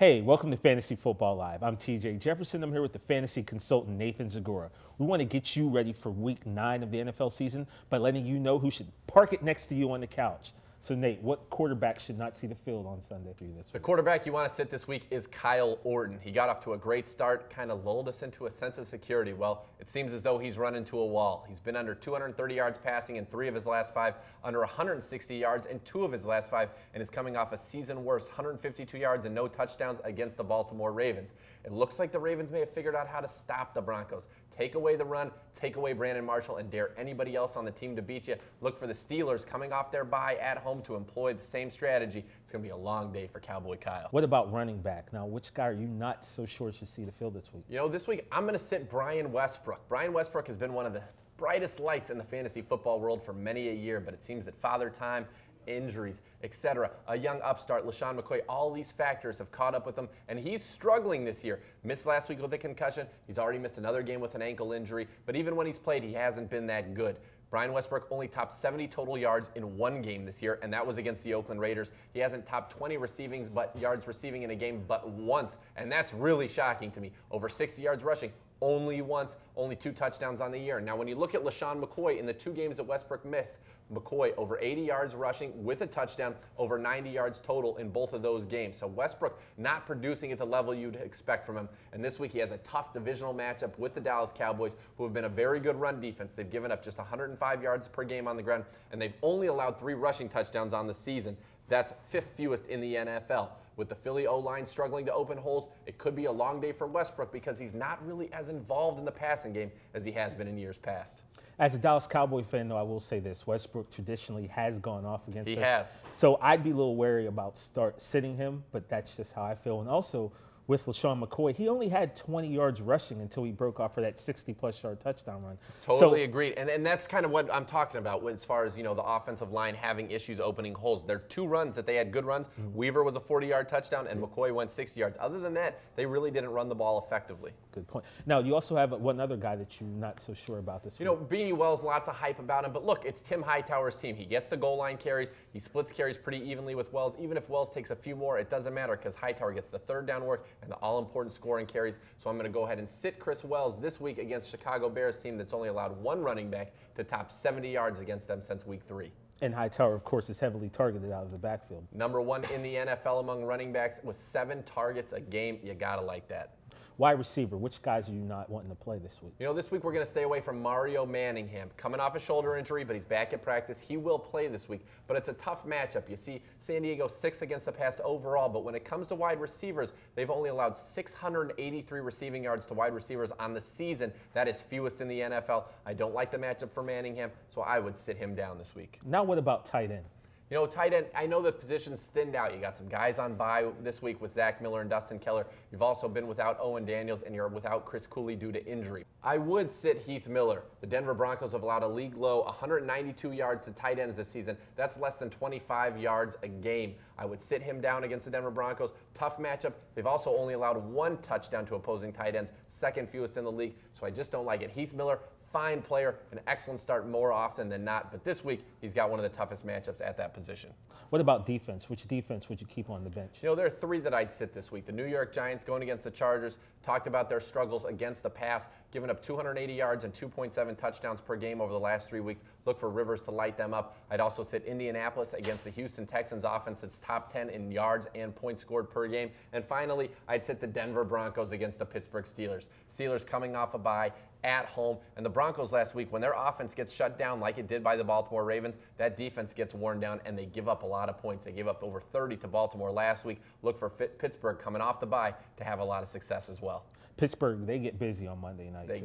Hey, welcome to Fantasy Football Live. I'm TJ Jefferson. I'm here with the fantasy consultant Nathan Zagora. We want to get you ready for week 9 of the NFL season by letting you know who should park it next to you on the couch. So Nate, what quarterback should not see the field on Sunday for you this week? The quarterback you want to sit this week is Kyle Orton. He got off to a great start, kind of lulled us into a sense of security. Well, it seems as though he's run into a wall. He's been under 230 yards passing in 3 of his last 5, under 160 yards in 2 of his last 5, and is coming off a season worst 152 yards and no touchdowns against the Baltimore Ravens. It looks like the Ravens may have figured out how to stop the Broncos. Take away the run, take away Brandon Marshall, and dare anybody else on the team to beat you. Look for the Steelers coming off their bye at home to employ the same strategy. It's going to be a long day for Cowboy Kyle. What about running back? Now, which guy are you not so sure should see the field this week? You know, this week I'm going to sit Brian Westbrook. Brian Westbrook has been one of the brightest lights in the fantasy football world for many a year, but it seems that Father Time, injuries, etc., a young upstart, LeSean McCoy, all these factors have caught up with him, and he's struggling this year. Missed last week with a concussion. He's already missed another game with an ankle injury, but even when he's played, he hasn't been that good. Brian Westbrook only topped 70 total yards in 1 game this year, and that was against the Oakland Raiders. He hasn't topped 20 yards receiving in a game but once, and that's really shocking to me. Over 60 yards rushing, only once, only 2 touchdowns on the year. Now, when you look at LeSean McCoy in the 2 games that Westbrook missed, McCoy over 80 yards rushing with a touchdown, over 90 yards total in both of those games. So Westbrook not producing at the level you'd expect from him. And this week he has a tough divisional matchup with the Dallas Cowboys, who have been a very good run defense. They've given up just 105 yards per game on the ground, and they've only allowed 3 rushing touchdowns on the season. That's 5th fewest in the NFL. With the Philly O-line struggling to open holes, it could be a long day for Westbrook because he's not really as involved in the passing game as he has been in years past. As a Dallas Cowboy fan, though, I will say this. Westbrook traditionally has gone off against us. He has. So I'd be a little wary about sitting him, but that's just how I feel. And also, with LeSean McCoy, he only had 20 yards rushing until he broke off for that 60-plus yard touchdown run. Totally agreed. And that's kind of what I'm talking about as far as, you know, the offensive line having issues opening holes. There are 2 runs that they had good runs. Weaver was a 40-yard touchdown, and McCoy went 60 yards. Other than that, they really didn't run the ball effectively. Good point. Now, you also have one other guy that you're not so sure about this week. You know, B.E. Wells, lots of hype about him. But look, it's Tim Hightower's team. He gets the goal line carries. He splits carries pretty evenly with Wells. Even if Wells takes a few more, it doesn't matter because Hightower gets the 3rd down work and the all-important scoring carries. So I'm going to go ahead and sit Chris Wells this week against Chicago Bears team that's only allowed 1 running back to top 70 yards against them since week 3. And Hightower, of course, is heavily targeted out of the backfield. Number 1 in the NFL among running backs with 7 targets a game. You got to like that. Wide receiver, which guys are you not wanting to play this week? You know, this week we're going to stay away from Mario Manningham. Coming off a shoulder injury, but he's back at practice. He will play this week, but it's a tough matchup. You see San Diego 6th against the pass overall, but when it comes to wide receivers, they've only allowed 683 receiving yards to wide receivers on the season. That is fewest in the NFL. I don't like the matchup for Manningham, so I would sit him down this week. Now what about tight end? You know, tight end, I know the position's thinned out. You got some guys on bye this week with Zach Miller and Dustin Keller. You've also been without Owen Daniels, and you're without Chris Cooley due to injury. I would sit Heath Miller. The Denver Broncos have allowed a league low 192 yards to tight ends this season. That's less than 25 yards a game. I would sit him down against the Denver Broncos. Tough matchup. They've also only allowed 1 touchdown to opposing tight ends, 2nd fewest in the league, so I just don't like it. Heath Miller, fine player, an excellent start more often than not, but this week he's got one of the toughest matchups at that position. What about defense? Which defense would you keep on the bench? You know, there are 3 that I'd sit this week. The New York Giants going against the Chargers, talked about their struggles against the pass, giving up 280 yards and 2.7 touchdowns per game over the last 3 weeks. Look for Rivers to light them up. I'd also sit Indianapolis against the Houston Texans offense that's top 10 in yards and points scored per game. And finally, I'd sit the Denver Broncos against the Pittsburgh Steelers. Steelers coming off a bye at home, and the Broncos last week, when their offense gets shut down like it did by the Baltimore Ravens, that defense gets worn down and they give up a lot of points. They gave up over 30 to Baltimore last week. Look for Pittsburgh coming off the bye to have a lot of success as well. Pittsburgh, they get busy on Monday night. They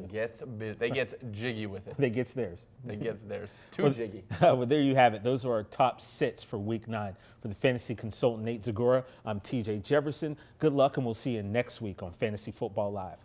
get jiggy with it. They gets theirs. They gets theirs. Too jiggy. Well, there you have it. Those are our top sits for week 9. For the fantasy consultant Nate Zagora, I'm TJ Jefferson. Good luck, and we'll see you next week on Fantasy Football Live.